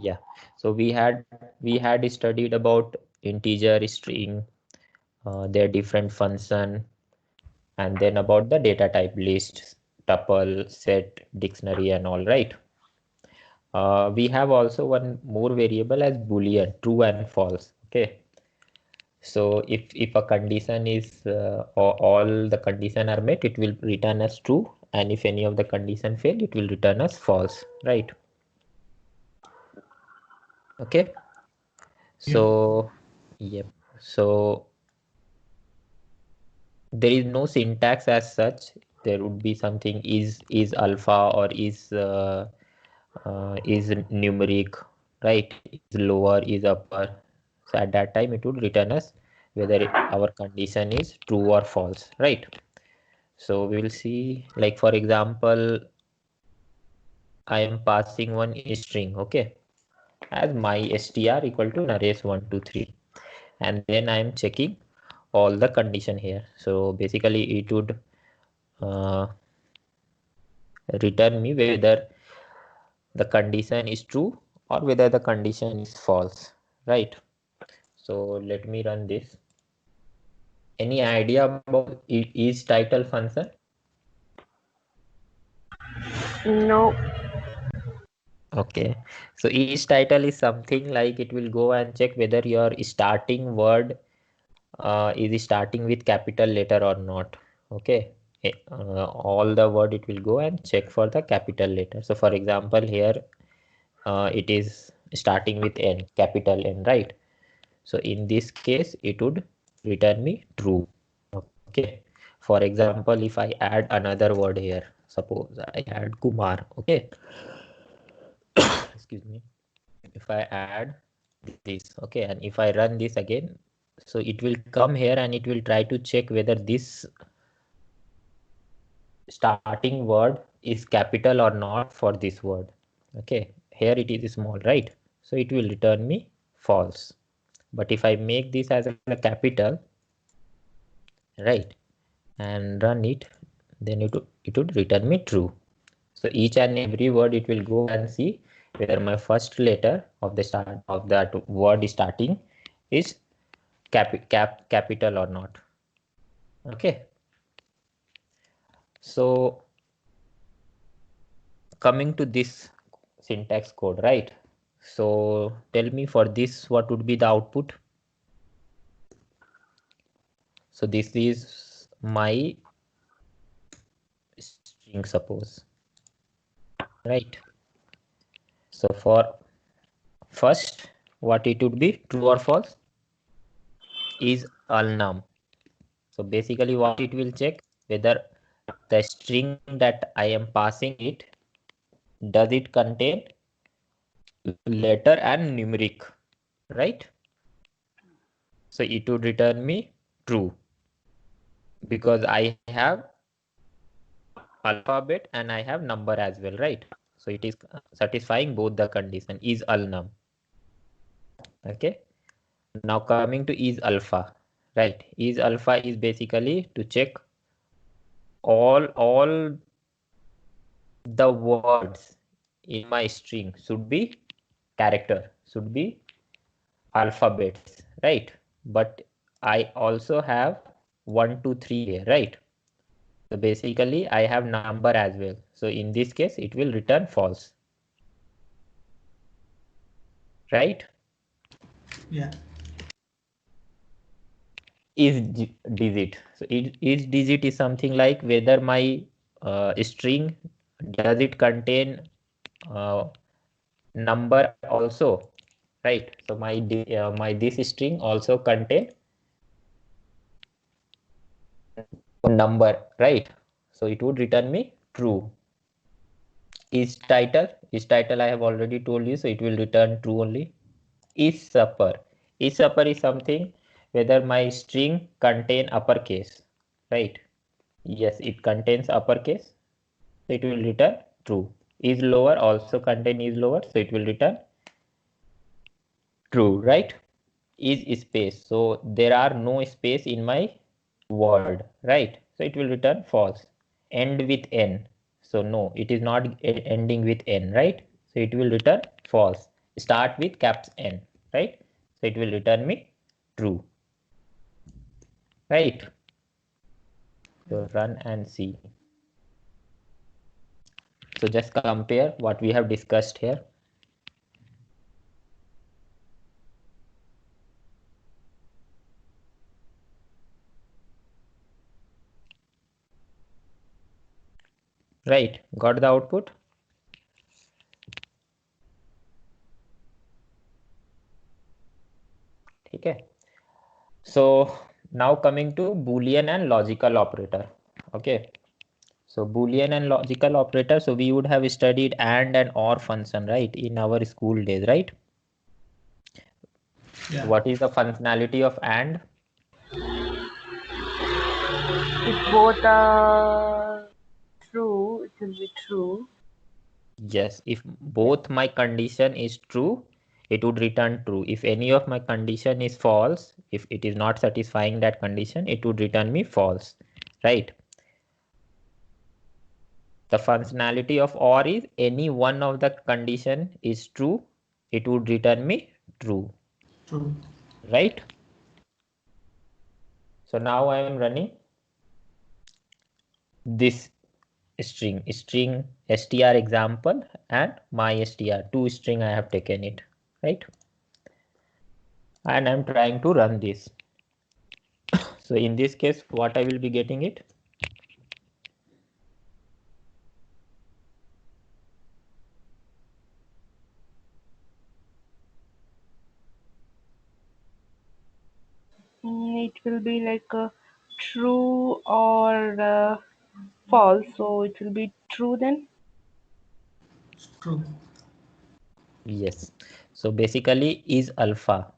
Yeah. So we had studied about integer, string, their different function, and then about the data type list, tuple, set, dictionary, and all, right? We have also one more variable as boolean, true and false. Okay. So if a condition is all the condition are met, it will return as true, and if any of the condition fail, it will return as false, right? Okay. Yeah. So yep. So there is no syntax as such. There would be something is alpha or is numeric, right? Is lower, is upper. So at that time it would return us whether our condition is true or false, right? So we will see, like for example, I am passing one string, okay, as my str equal to naresh123, and then I am checking all the condition here. So basically it would uh, return me whether the condition is true or whether the condition is false, right? So let me run this. Any idea about is title function? No. Okay, so each title is something like it will go and check whether your starting word is starting with capital letter or not. Okay, all the word it will go and check for the capital letter. So for example here it is starting with n, capital N, right? So in this case it would return me true. Okay, for example, if I add another word here, suppose I add Kumar, okay, excuse me. If I add this, okay, and if I run this again, so it will come here and it will try to check whether this starting word is capital or not for this word. Okay, here it is small, right? So it will return me false. But if I make this as a capital, right, and run it, then it would return me true. So each and every word it will go and see whether my first letter of the start of that word starting is capital or not. Okay, so coming to this syntax code, right? So tell me, for this what would be the output? So this is my string, suppose, right? So for first, what it would be, true or false, is alnum. So basically what it will check, whether the string that I am passing it, does it contain letter and numeric, right? So it would return me true because I have alphabet and I have number as well, right? So it is satisfying both the condition, is alnum. Okay, now coming to is alpha, right? Is alpha is basically to check all the words in my string should be character, should be alphabets, right? But I also have 1 2 3 here, right? So basically I have number as well. So in this case it will return false, right? Yeah. Is digit. So is digit is something like whether my string, does it contain uh, number also, right? So my this string also contain number, right? So it would return me true. Is title I have already told you, so it will return true only. Is supper is something whether my string contain uppercase, right? Yes, it contains uppercase, so it will return true. Is lower also contain is lower, so it will return true, right? Is space, so there are no space in my word, right? So it will return false. End with n, so no, it is not ending with n, right? So it will return false. start with caps N, right? So it will return me true, right? So run and see. So just compare what we have discussed here. Right, got the output? Okay. So now coming to Boolean and logical operator. Okay. So Boolean and logical operator. So we would have studied and or function, right, in our school days, right? Yeah. What is the functionality of and? If both are true, it will be true. Yes, if both my condition is true, it would return true. If any of my condition is false, if it is not satisfying that condition, it would return me false, right? The functionality of or is any one of the condition is true, it would return me true. True. Right? So now I am running this string str example and my str, two string I have taken it, right? And I'm trying to run this. So in this case, what I will be getting it? It will be like true or false. So it will be true then. True. Yes. So basically is alpha,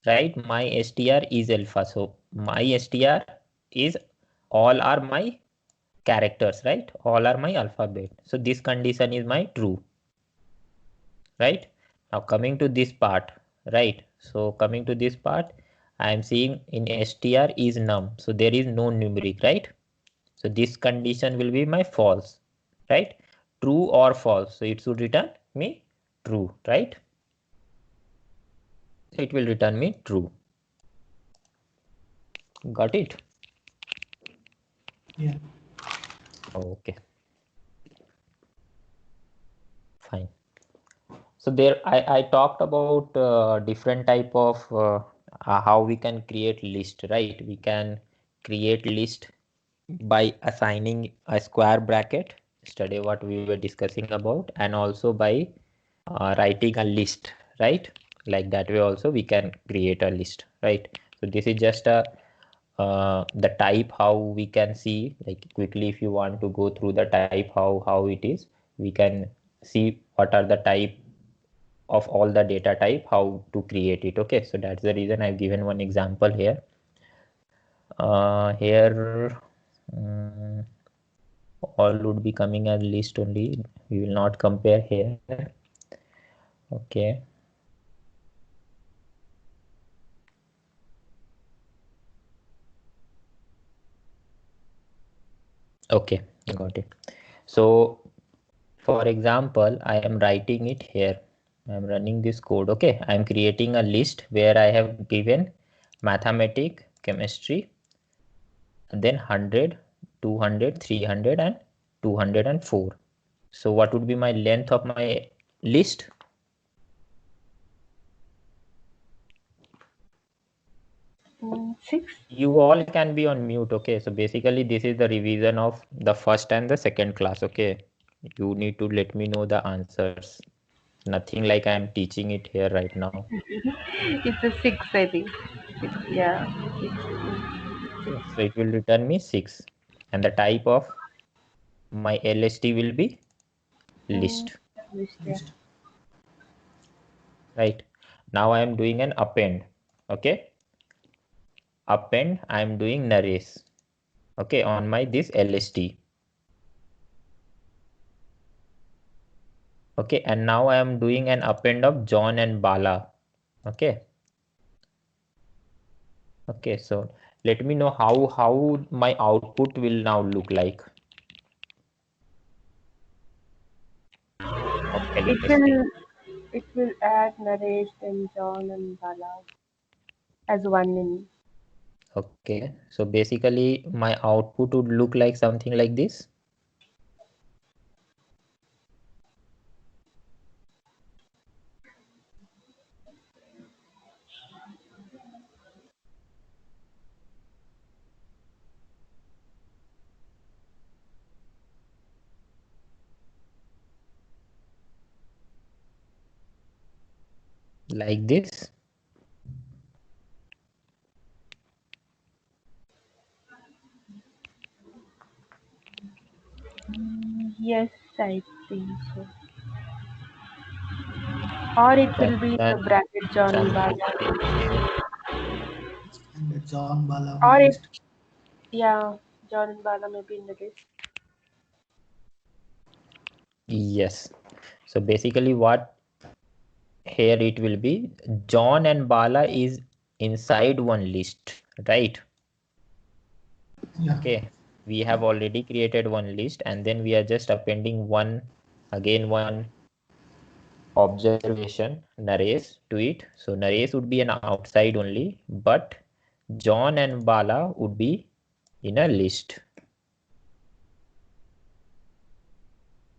right? My str is alpha. So my str is all are my characters, right? All are my alphabet. So this condition is my true, right? Now coming to this part, right? So coming to this part, I am seeing in str is num. So there is no numeric, right? So this condition will be my false, right? True or false. So it should return me true, right? So it will return me true. Got it? Yeah. Okay. Fine. So there I talked about different type of how we can create list, right? We can create list by assigning a square bracket, yesterday what we were discussing about, and also by writing a list, right? Like that way also we can create a list, right? So this is just a the type how we can see, like quickly if you want to go through the type how it is, we can see what are the type of all the data type, how to create it. Okay, so that's the reason I've given one example here. Here all would be coming as list only, we will not compare here. Okay. Okay, got it. So for example, I am writing it here. I am running this code. Okay, I am creating a list where I have given mathematics, chemistry, and then 100, 200, 300, and 204. So what would be my length of my list? Six. You all can be on mute. Okay, so basically this is the revision of the first and the second class. Okay, you need to let me know the answers. Nothing like I am teaching it here right now. It's a six, I think. Six, yeah. Six. Okay, so it will return me 6, and the type of my LST will be list. List. Right, now I am doing an append. Okay, append I am doing Naresh. Okay, on my this LST. Okay, and now I am doing an append of John and Bala. Okay. Okay, so let me know how my output will now look like of It LST. will It will add Naresh, then John and Bala as one in. Okay, so basically my output would look like something like this. Like this. Yes, I think so. Or it will be Chandan, the bracket John and Chandan Bala. still there. And John Bala on Or the it, list. yeah, John and Bala may be in the list. Yes. So basically what here it will be, John and Bala is inside one list, right? Yeah. Okay, we have already created one list and then we are just appending one observation Naresh to it. So Naresh would be an outside only, but John and Bala would be in a list.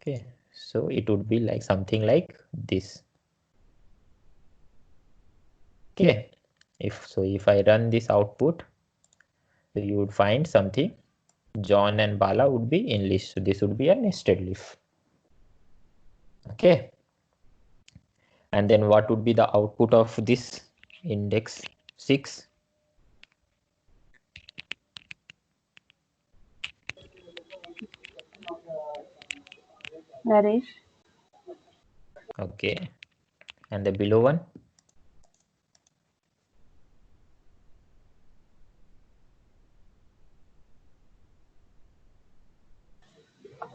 Okay, so it would be like something like this. Okay, if I run this output, so you would find something. John and Bala would be in list. So this would be a nested leaf. Okay. And then what would be the output of this index 6? Naresh, Okay. And the below one?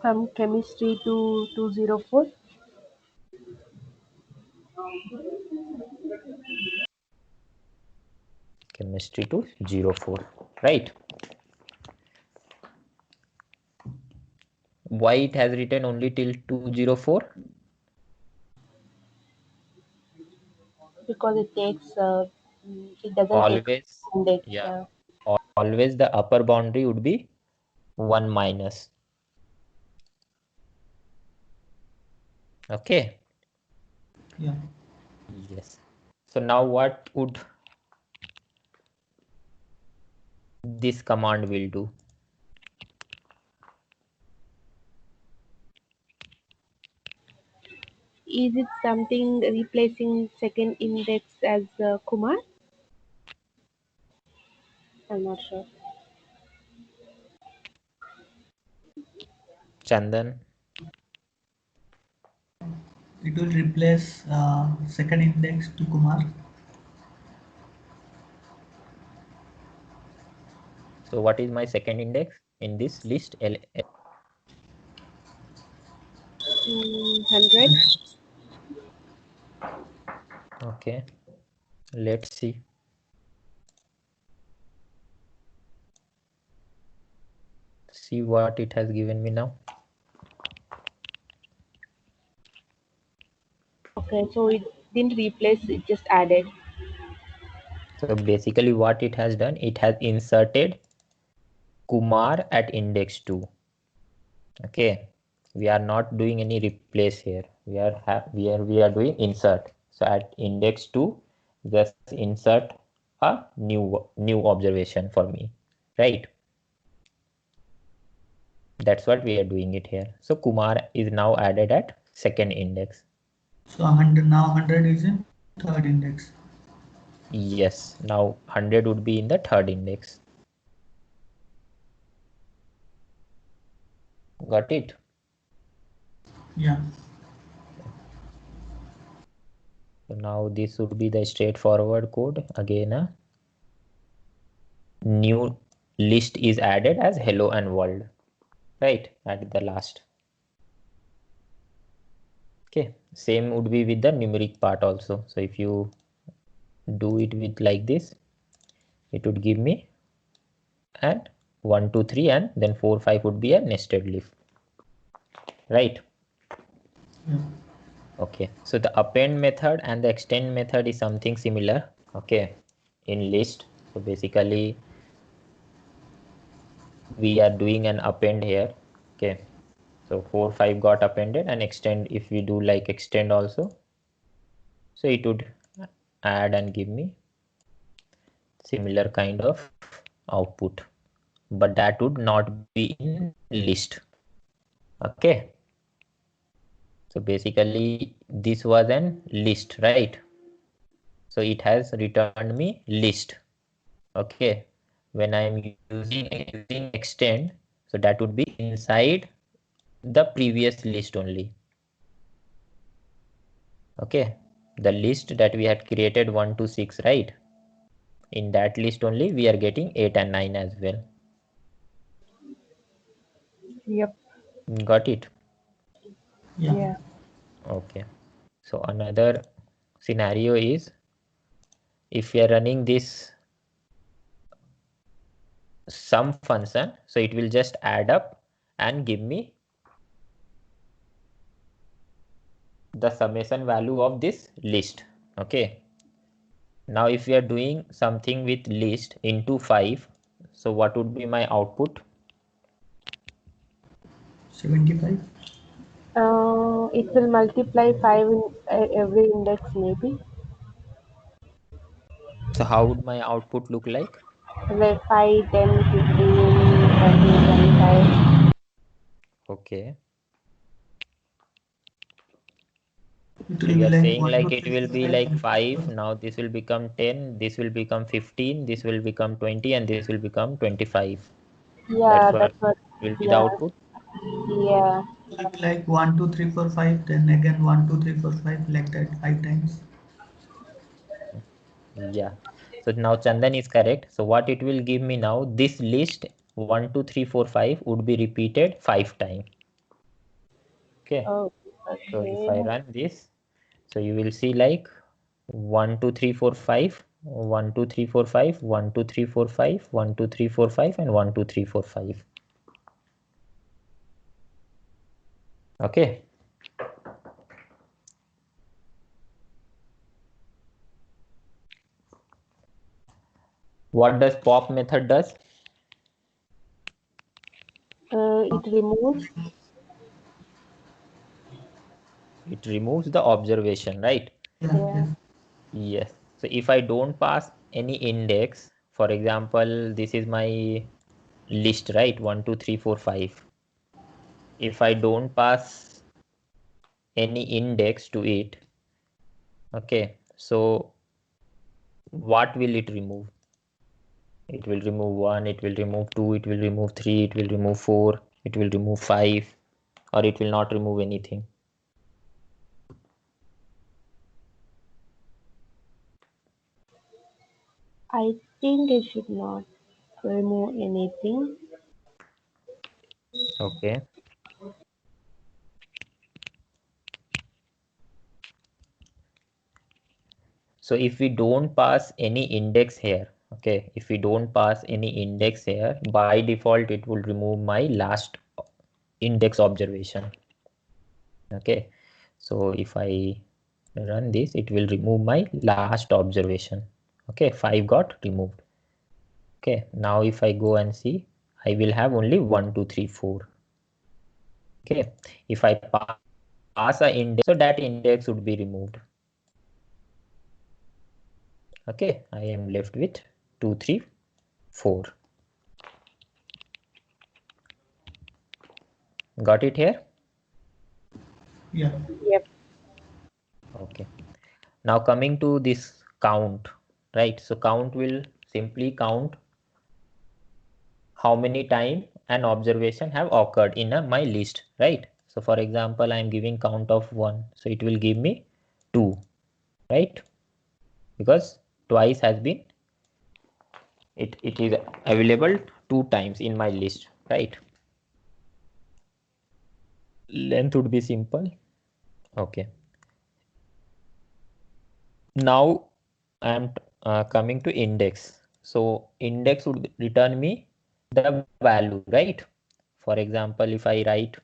from chemistry to 204. Chemistry to 04, right? Why it has written only till 204? Because it takes, it doesn't take Always, index. yeah, always the upper boundary would be 1 minus. Okay. Yeah. Yes. So now what would this command will do? Is it something replacing second index as Kumar? I'm not sure. Chandan? It will replace second index to Kumar. So what is my second index in this list? 100. Okay. Let's see. See what it has given me now. Okay, so it didn't replace, it just added. So basically what it has done, it has inserted Kumar at index 2. Okay, we are not doing any replace here. We are doing insert. So at index 2, just insert a new observation for me, right? That's what we are doing it here. So Kumar is now added at second index. So 100 now 100 is in third index. Yes, now 100 would be in the third index. Got it? Yeah. So now this would be the straightforward code. Again, a new list is added as hello and world, right, at the last. Okay, same would be with the numeric part also. So if you do it with like this, it would give me and 1 2 3 and then 4 5 would be a nested leaf, right? Yeah. Okay, so the append method and the extend method is something similar, okay, in list. So basically we are doing an append here, okay. So 4 5 got appended, and extend, if we do like extend also, so it would add and give me similar kind of output, but that would not be in list, okay. So basically this was an list, right? So it has returned me list, okay. When I'm using extend, so that would be inside the previous list only, okay. The list that we had created 1 to 6, right? In that list only we are getting 8 and 9 as well. Yep. Got it? Yeah. Yeah. Okay. So another scenario is, if we are running this sum function, so it will just add up and give me the summation value of this list, okay. Now if we are doing something with list into 5, so what would be my output? 75. It will multiply 5 in every index maybe. So how would my output look like? Like 5, 10, 15, 20, 25. Okay, It so will you be are like saying 1, like 2, it 3, will 4, be 5, like 1, 2, 3, 5, 4. now this will become 10, this will become 15, this will become 20, and this will become 25. That's Yeah, what that's what. will be the Yeah, output. yeah. It will be like 1, 2, 3, 4, 5. Then again 1, 2, 3, 4, 5, like that 5 times. Yeah. So now Chandan is correct. So what it will give me now, this list 1, 2, 3, 4, 5 would be repeated 5 times. Okay. Oh, So if okay. I run this, so you will see like 1, 2, 3, 4, 5, 1, 2, 3, 4, 5, 1, 2, 3, 4, 5, 1, 2, 3, 4, 5, and 1, 2, 3, 4, 5. Okay. What does pop method does? It removes. It removes the observation, right? Yeah, Yeah. yes. Yes. So if I don't pass any index, for example, this is my list, right? 1, 2, 3, 4, 5. If I don't pass any index to it, okay, so what will it remove? It will remove 1, it will remove 2, it will remove 3, it will remove 4, it will remove 5, or it will not remove anything. I think it should not remove anything. Okay. So if we don't pass any index here, okay, if we don't pass any index here, by default it will remove my last index observation. Okay, so if I run this, it will remove my last observation. Okay, 5 got removed. Okay, now if I go and see, I will have only 1, 2, 3, 4. Okay, if I pass a index, so that index would be removed. Okay, I am left with 2, 3, 4. Got it here? Yeah. Yep. Okay. Now coming to this count, right? So count will simply count how many time an observation have occurred in my list, right? So for example, I am giving count of 1, so it will give me 2, right? Because twice has been, it is available 2 times in my list, right? Length would be simple. Okay, now I am coming to index. So index would return me the value, right? For example, if I write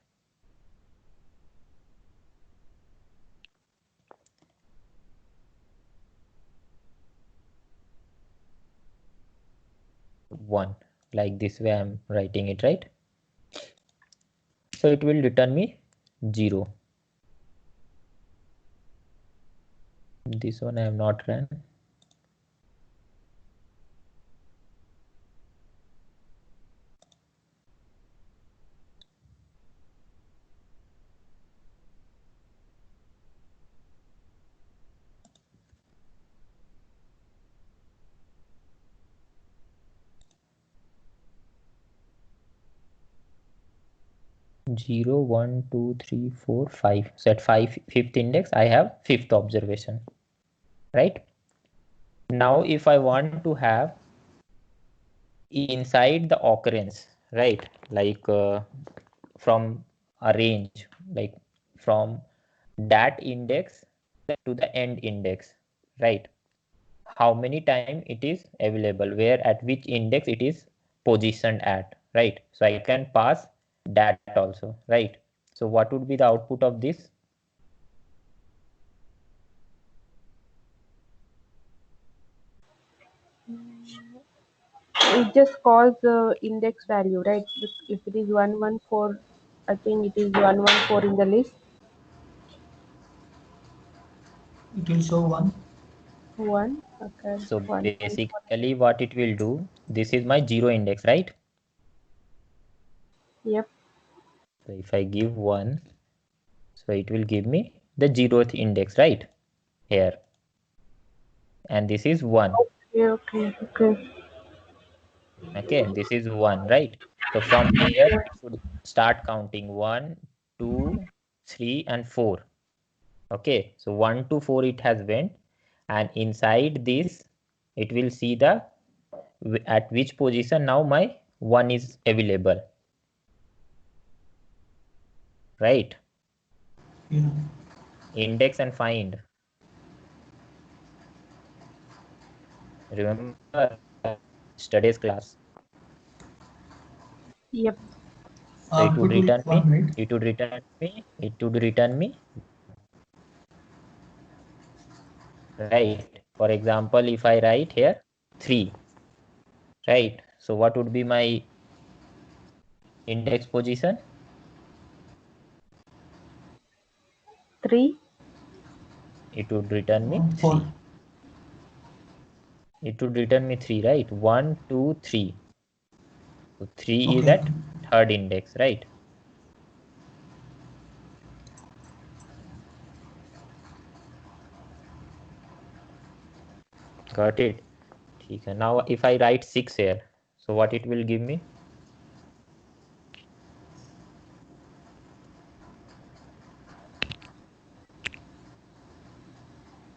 1, like this way I'm writing it, right? So it will return me 0. This one I have not run. Zero, 1, 2, 3, 4, 5. So at fifth index, I have fifth observation, right? Now, if I want to have inside the occurrence, right? Like from a range, like from that index to the end index, right? How many time it is available, where at which index it is positioned at, right? So I can pass that also, right? So what would be the output of this? It just calls the index value, right? If it is 114, I think it is 114 in the list. It will show 1. 1. Okay. So 1. basically what it will do, this is my 0 index, right? Yep. So if I give 1, so it will give me the 0th index, right? Here. And this is 1. Okay. Okay, this is 1, right? So from here it should start counting 1, 2, 3 and 4. Okay, so 1 to 4 it has went, and inside this it will see the at which position now my 1 is available, right? Yeah. Index and find. Remember yesterday's class. Yep. So it would Output will be return 1, me, right? right? For example, if I write here 3, right? So what would be my index position? 3. It would return me 4. 3. It would return me 3, right? 1, 2, 3. So 3 is Okay. at third index, right? Got it. Okay. Now if I write 6 here, so what it will give me?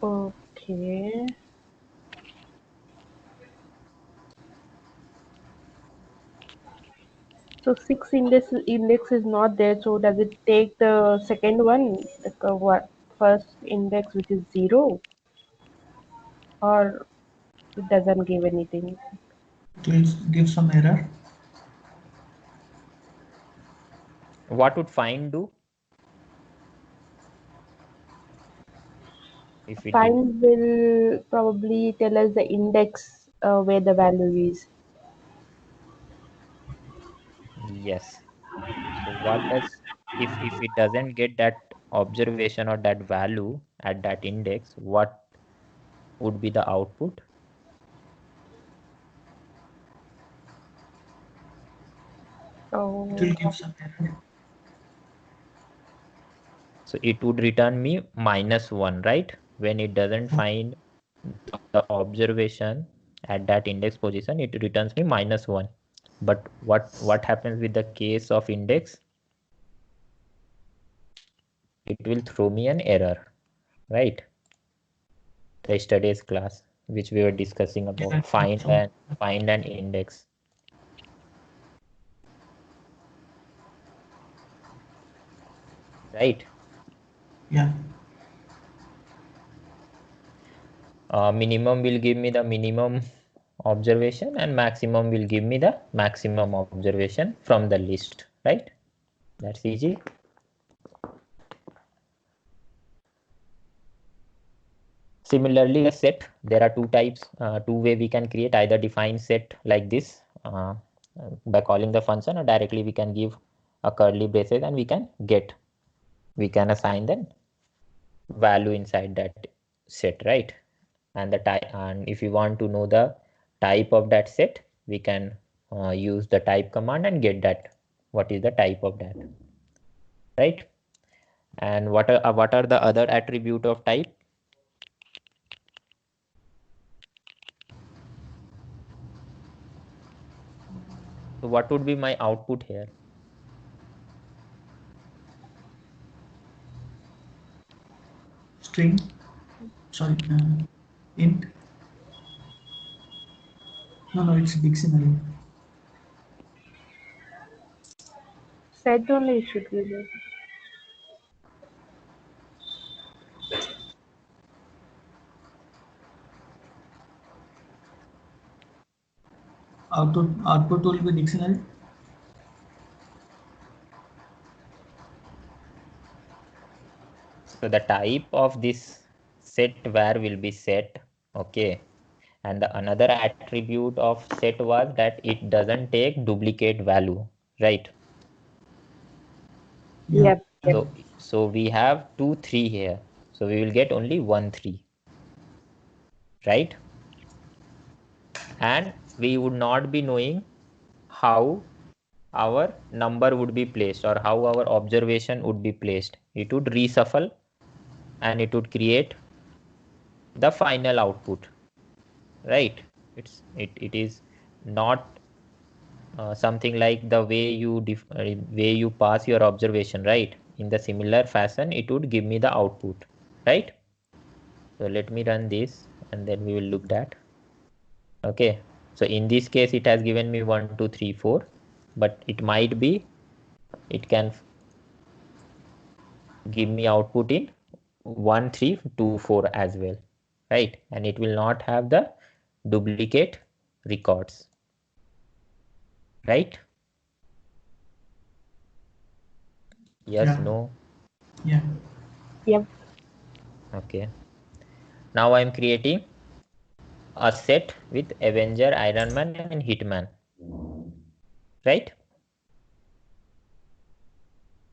Okay. So 6 index is not there. So does it take the second one, like what first index, which is 0, or it doesn't give anything? It will give some error. What would find do if it did? Find will probably tell us the index where the value is. Yes. So what does, if it doesn't get that observation or that value at that index, what would be the output? It will Oh, give some error. So it would return me -1, right? When it doesn't find the observation at that index position, it returns me -1. But what happens with the case of index? It will throw me an error, right? The yesterday's class, which we were discussing Yeah, about that's so. find an index, right? Yeah. Minimum will give me the minimum observation and maximum will give me the maximum observation from the list, right? That's easy. Similarly, a set, there are two types, two way we can create, either define set like this, by calling the function, or directly we can give a curly braces and we can assign the value inside that set, right? And the type, and if you want to know the type of that set, we can use the type command and get that what is the type of that, right? And what are the other attribute of type? So what would be my output here? String, sorry, int. No, it's dictionary. Set only should be there. Output will be dictionary. So the type of this set var will be set, okay. And the another attribute of set was that it doesn't take duplicate value, right? Yeah. Yep. So we have 2 3 here, so we will get only 1 3, right? And we would not be knowing how our number would be placed or how our observation would be placed. It would reshuffle and it would create the final output, right? It is not something like the way you pass your observation, right? In the similar fashion it would give me the output, right? So let me run this and then we will look that. Okay, so in this case it has given me 1 2 3 4, but it might be it can give me output in 1 3 2 4 as well, right? And it will not have the duplicate records, right? Yes, Yeah. no? Yeah. Yep. Okay, now I'm creating a set with Avenger, Iron Man and Hitman, right?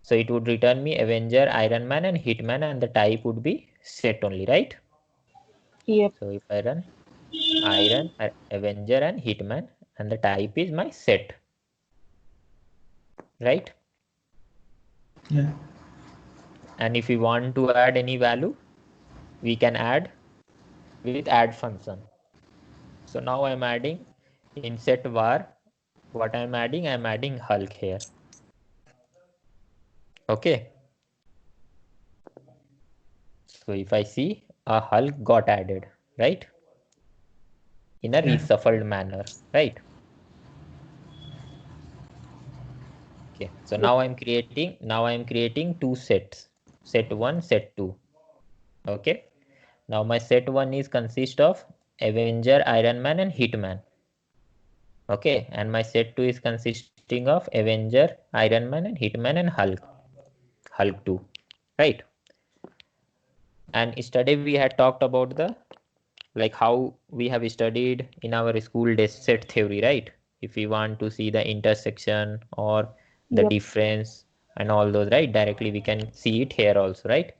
So it would return me Avenger, Iron Man and Hitman, and the type would be set only, right? Yep. So if I run Iron, Avenger and Hitman, and the type is my set, right? Yeah. And if we want to add any value, we can add with add function. So now I'm adding in set var. What I'm adding Hulk here. Okay. So if I see a Hulk got added, right? In a Yeah. reshuffled manner, right? Okay. So now I'm creating two sets. Set 1, set 2. Okay. Now my set 1 is consist of Avenger, Iron Man and Hitman. Okay. And my set 2 is consisting of Avenger, Iron Man and Hitman and Hulk 2. Right. And yesterday we had talked about the like how we have studied in our school days set theory, right? If we want to see the intersection or the Yep. difference and all those, right? Directly we can see it here also, right?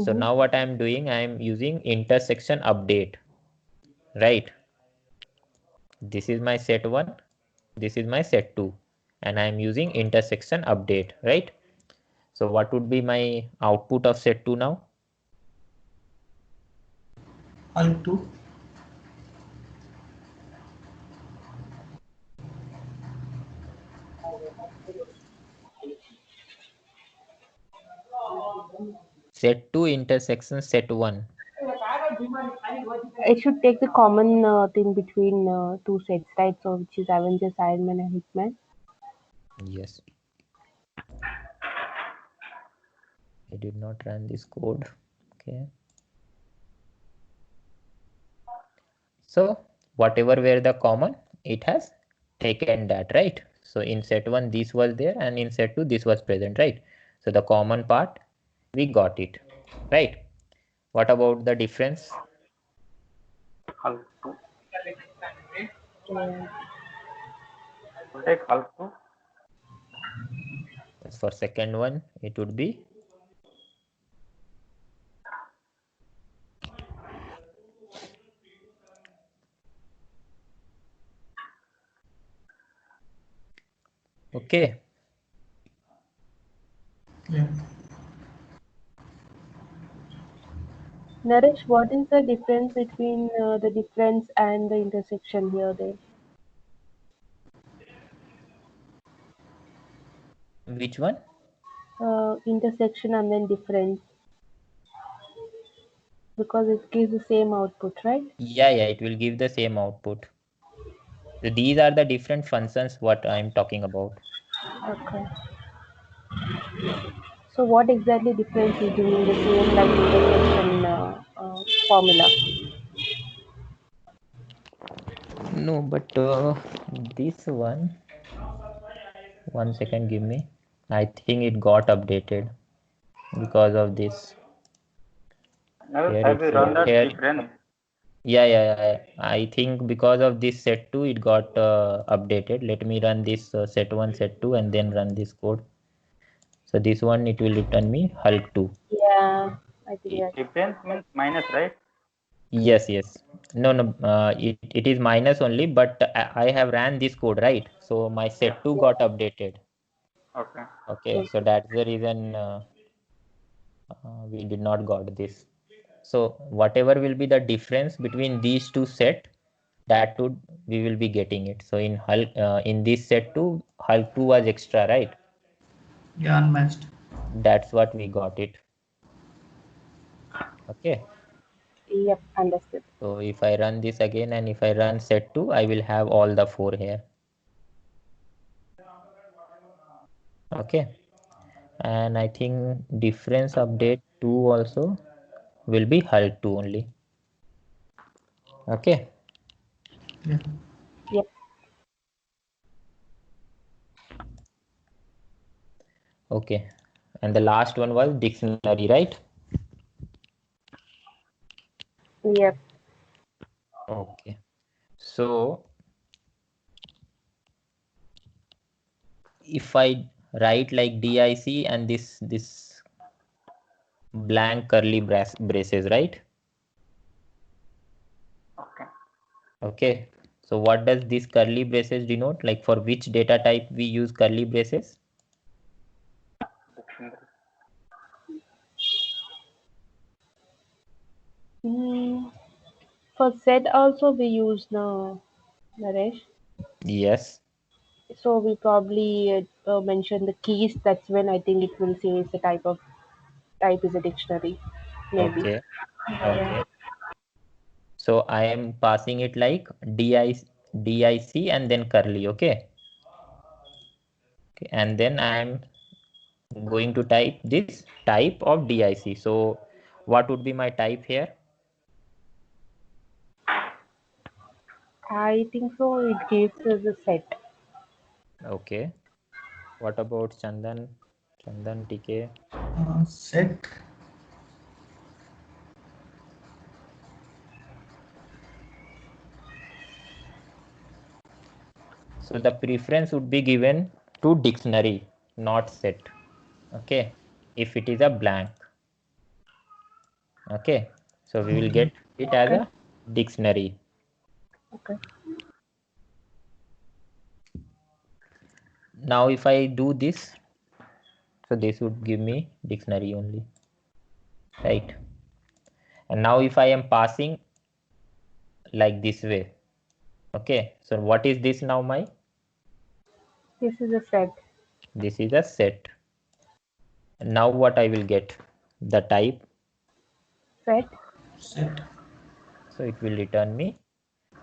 So now what I'm doing, I'm using intersection update, right? This is my set 1, this is my set 2, and I'm using intersection update, right? So what would be my output of set 2 now? Hulk 2. Set 2 intersection set 1. It should take the common thing between two sets, right? So which is Avengers, Iron Man, and Hitman. Yes. I did not run this code. Okay. So whatever were the common, it has taken that, right? So in set 1 this was there and in set 2 this was present, right? So the common part we got it, right? What about the difference? Yeah. We'll take half 2. For second one, it would be okay. Yeah. Naresh, what is the difference between the difference and the intersection here then? Which one? Intersection and then difference, because it gives the same output, right? Yeah, it will give the same output. So these are the different functions what I'm talking about. Okay. So what exactly difference is doing the same like intersection formula? No, but this one second, give me. I think it got updated because of this. Here Have it you says run that here. difference? Yeah. I think because of this set 2, it got updated. Let me run this set 1, set 2, and then run this code. So this one, it will return me Hulk 2. Yeah, I think that. Difference means minus, right? Yes. No, it is minus only, but I have ran this code, right? So my set 2 got updated. Okay. Okay, so that's the reason we did not got this. So whatever will be the difference between these two set, that would we will be getting it. So in Hulk in this set 2, Hulk 2 was extra, right? Yeah, unmatched. That's what we got it. Okay. Yep, understood. So if I run this again and if I run set 2, I will have all the 4 here. Okay. And I think difference update 2 also will be Hulk 2 only. Okay. Yeah. Yep. Okay. And the last one was dictionary, right? Yep. Okay. So if I write like DIC and this blank curly braces, right? Okay. Okay. So what does this curly braces denote? Like for which data type we use curly braces? Dictionary. Mm, for set also we use now, Naresh. Yes. So we probably mention the keys. That's when I think it will say it's a type is a dictionary, maybe. Okay. Yeah. Okay. So I am passing it like DIC and then curly. Okay. Okay. And then I am going to type this type of DIC. So what would be my type here? I think so. It gives us a set. Okay. What about Chandan? Chandan TK. Set. So the preference would be given to dictionary, not set. Okay. If it is a blank. Okay. So we will get it as Okay. a dictionary. Okay. Now if I do this, so this would give me dictionary only. Right. And now if I am passing like this way. Okay. So what is this now, my? This is a set. This is a set. Now what I will get? The type. Set. Set. So it will return me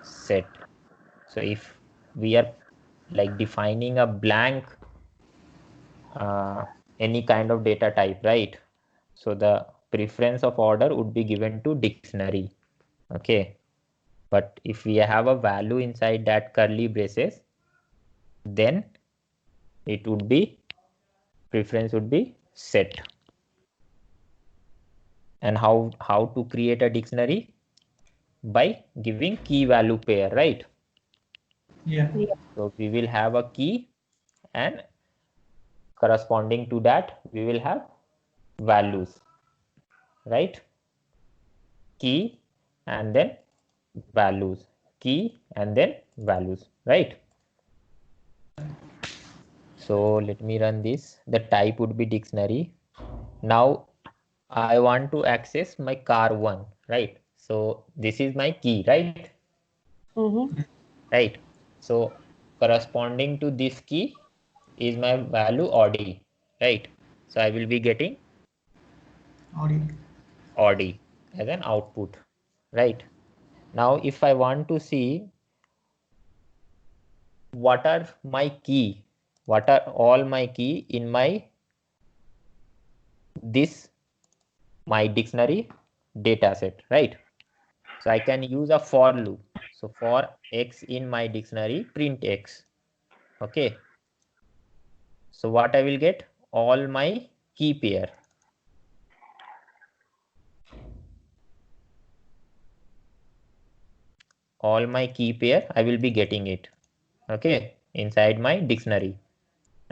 set. So if we are like defining a blank any kind of data type, right? So the preference of order would be given to dictionary. Okay. But if we have a value inside that curly braces, then it would be preference would be set. And how to create a dictionary? By giving key value pair, right? Yeah. So we will have a key, and corresponding to that we will have values, right? Key and then values, key and then values, right? So let me run this. The type would be dictionary. Now I want to access my car1, right? So this is my key, right? Mm-hmm. Right. So corresponding to this key is my value Audi, right? So I will be getting Audi. Audi as an output, right? Now if I want to see what are my key, what are all my key in this my dictionary data set, right? So I can use a for loop. So for x in my dictionary, print x. Okay. So what I will get? All my key pair. All my key pair, I will be getting it. Okay. Inside my dictionary.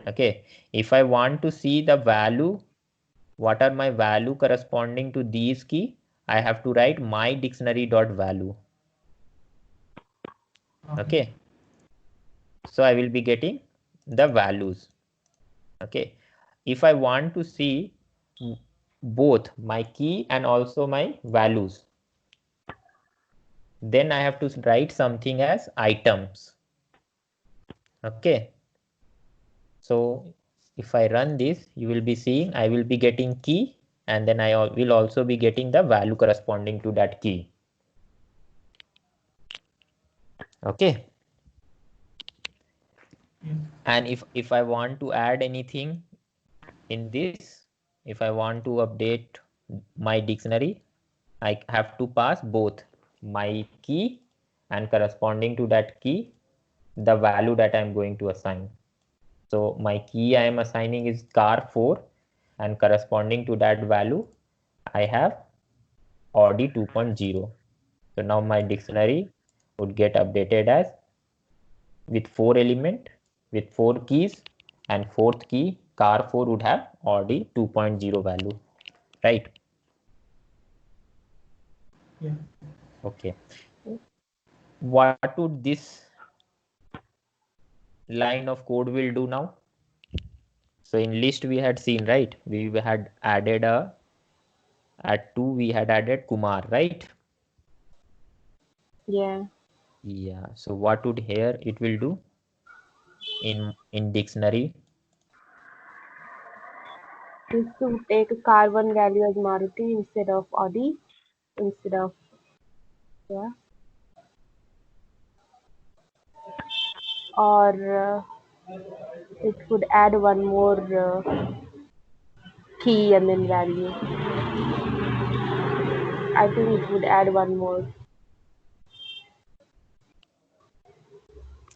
Okay. If I want to see the value, what are my value corresponding to these key, I have to write my dictionary dot value. Okay. So I will be getting the values. Okay. If I want to see both my key and also my values, then I have to write something as items. Okay. So if I run this, you will be seeing I will be getting key, and then I will also be getting the value corresponding to that key. Okay. Yeah. And if I want to add anything in this, if I want to update my dictionary, I have to pass both my key and corresponding to that key, the value that I'm going to assign. So my key I am assigning is car4, and corresponding to that value, I have Audi 2.0. So now my dictionary would get updated as with 4 element, with 4 keys, and fourth key car4 would have Audi 2.0 value, right? Yeah. Okay. What would this line of code will do now? So in list we had seen, right? We had added at 2 we had added Kumar, right? Yeah. Yeah. So what would here it will do in dictionary? Is to take a car1 value as Maruti instead of Audi, instead of, yeah, or it would add one more key and then value. I think it would add one more.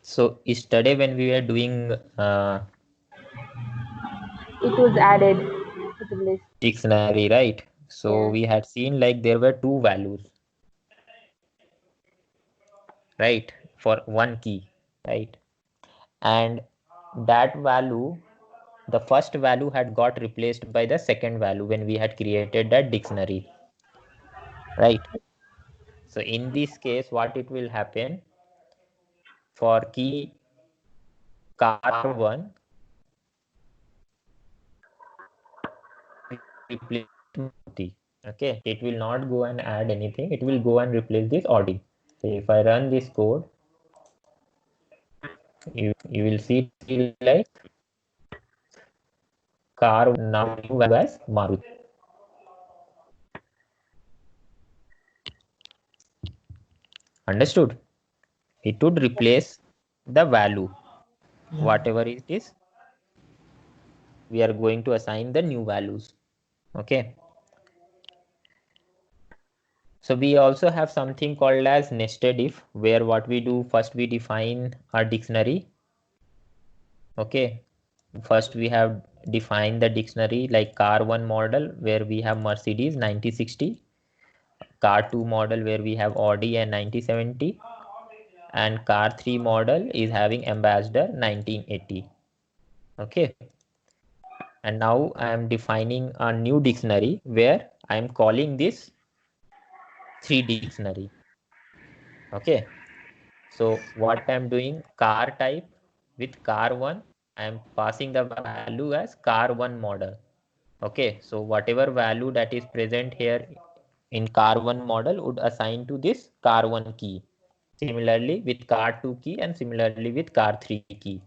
So yesterday when we were doing It was added to the list. dictionary, right? So Yeah. we had seen like there were two values, right, for one key, right? And that value, the first value had got replaced by the second value when we had created that dictionary, right? So in this case, what it will happen for key car1, replace Maruti. Okay, it will not go and add anything. It will go and replace this Audi. So if I run this code, you will see like car now new value as Maruti. Understood? It would replace the value, Yeah. whatever it is. We are going to assign the new values. Okay. So we also have something called as nested if, where what we do first we define our dictionary. Okay. First we have defined the dictionary like car1 model where we have Mercedes 9060, car2 model where we have Audi and 9070, and car 3 model is having ambassador 1980. Okay. And now I am defining a new dictionary where I am calling this 3 dictionary. Okay. So what I am doing, car type with car 1, I am passing the value as car 1 model. Okay. So whatever value that is present here in car 1 model would assign to this car 1 key. Similarly with car 2 key and similarly with car 3 key.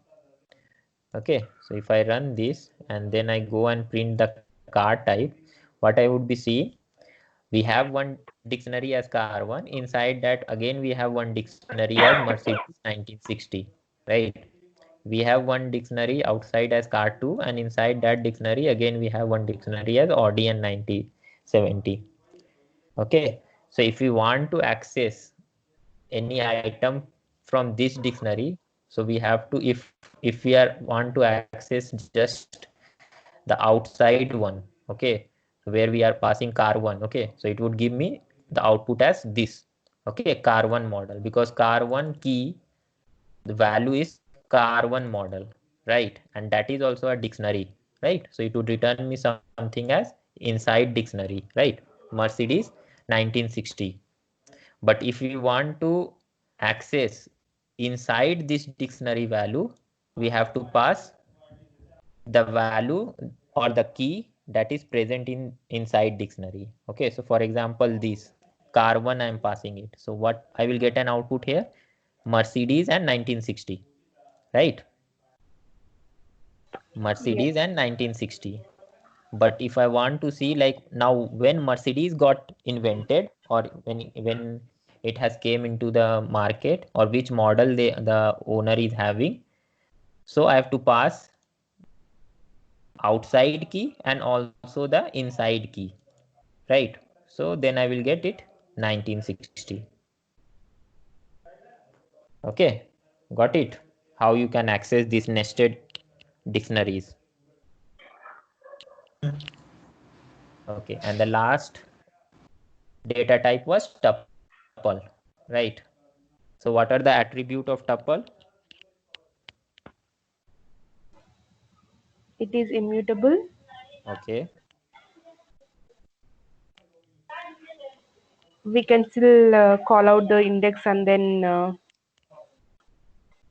Okay, so if I run this and then I go and print the car type, what I would be seeing, we have one dictionary as car 1. Inside that again we have one dictionary as Mercedes 1960, right? We have one dictionary outside as car 2, and inside that dictionary again we have one dictionary as Audi and 9070. Okay, so if we want to access any item from this dictionary, so we have to, if we are want to access just the outside one, okay, where we are passing car 1, okay, so it would give me the output as this, okay, car 1 model, because car 1 key, the value is car 1 model, right? And that is also a dictionary, right? So it would return me something as inside dictionary, right? Mercedes 1960. But if we want to access inside this dictionary value, we have to pass the value or the key that is present in inside dictionary. Okay, so for example, this car 1 I am passing it. So what I will get an output here, Mercedes and 1960, right? Mercedes and 1960. But if I want to see like now when Mercedes got invented, or when it has came into the market, or which model the owner is having, so I have to pass outside key and also the inside key, right? So then I will get it 1960. Okay, got it? How you can access these nested dictionaries. Okay, and the last data type was tuple, right? So what are the attribute of tuple? It is immutable. Okay. We can still call out the index and then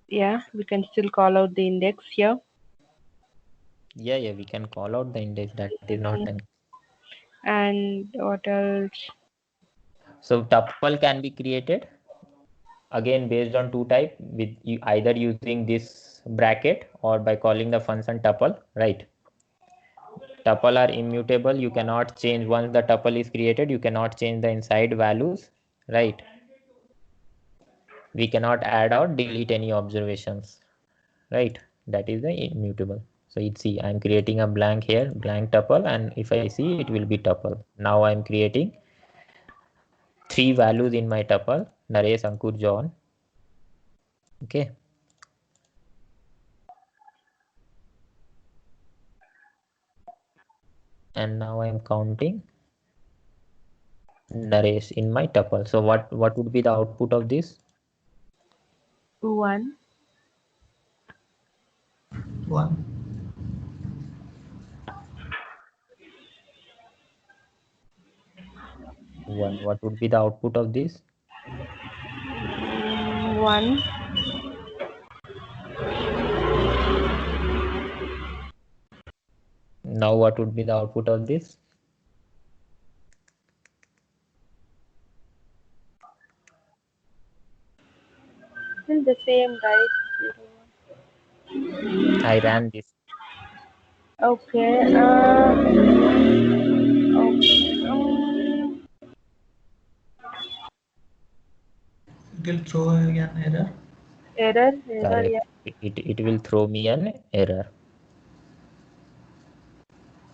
yeah, we can still call out the index here. Yeah, we can call out the index. That is not an. And what else? So tuple can be created again based on two type, with either using this bracket or by calling the function tuple, right? Tuple are immutable. You cannot change once the tuple is created. You cannot change the inside values, right? We cannot add or delete any observations, right? That is the immutable. So it's see, I'm creating a blank here, blank tuple, and if I see, it will be tuple. Now I'm creating 3 values in my tuple, Naresh, Ankur, John. Okay. And now I'm counting Naresh in my tuple. So what would be the output of this? 1. 1. What would be the output of this? 1. Now what would be the output of this? Still the same, right? I ran this. Okay. It will throw again error. Error, Correct. yeah. It will throw me an error,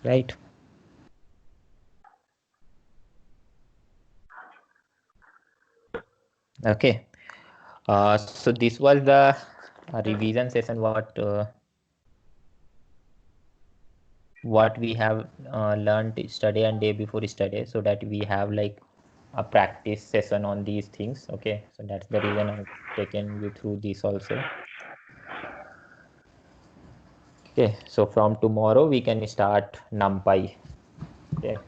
right? Okay. So this was the revision session. What we have learned yesterday and day before yesterday, so that we have like a practice session on these things. Okay, so that's the reason I've taken you through this also. Okay, so from tomorrow we can start NumPy. Okay.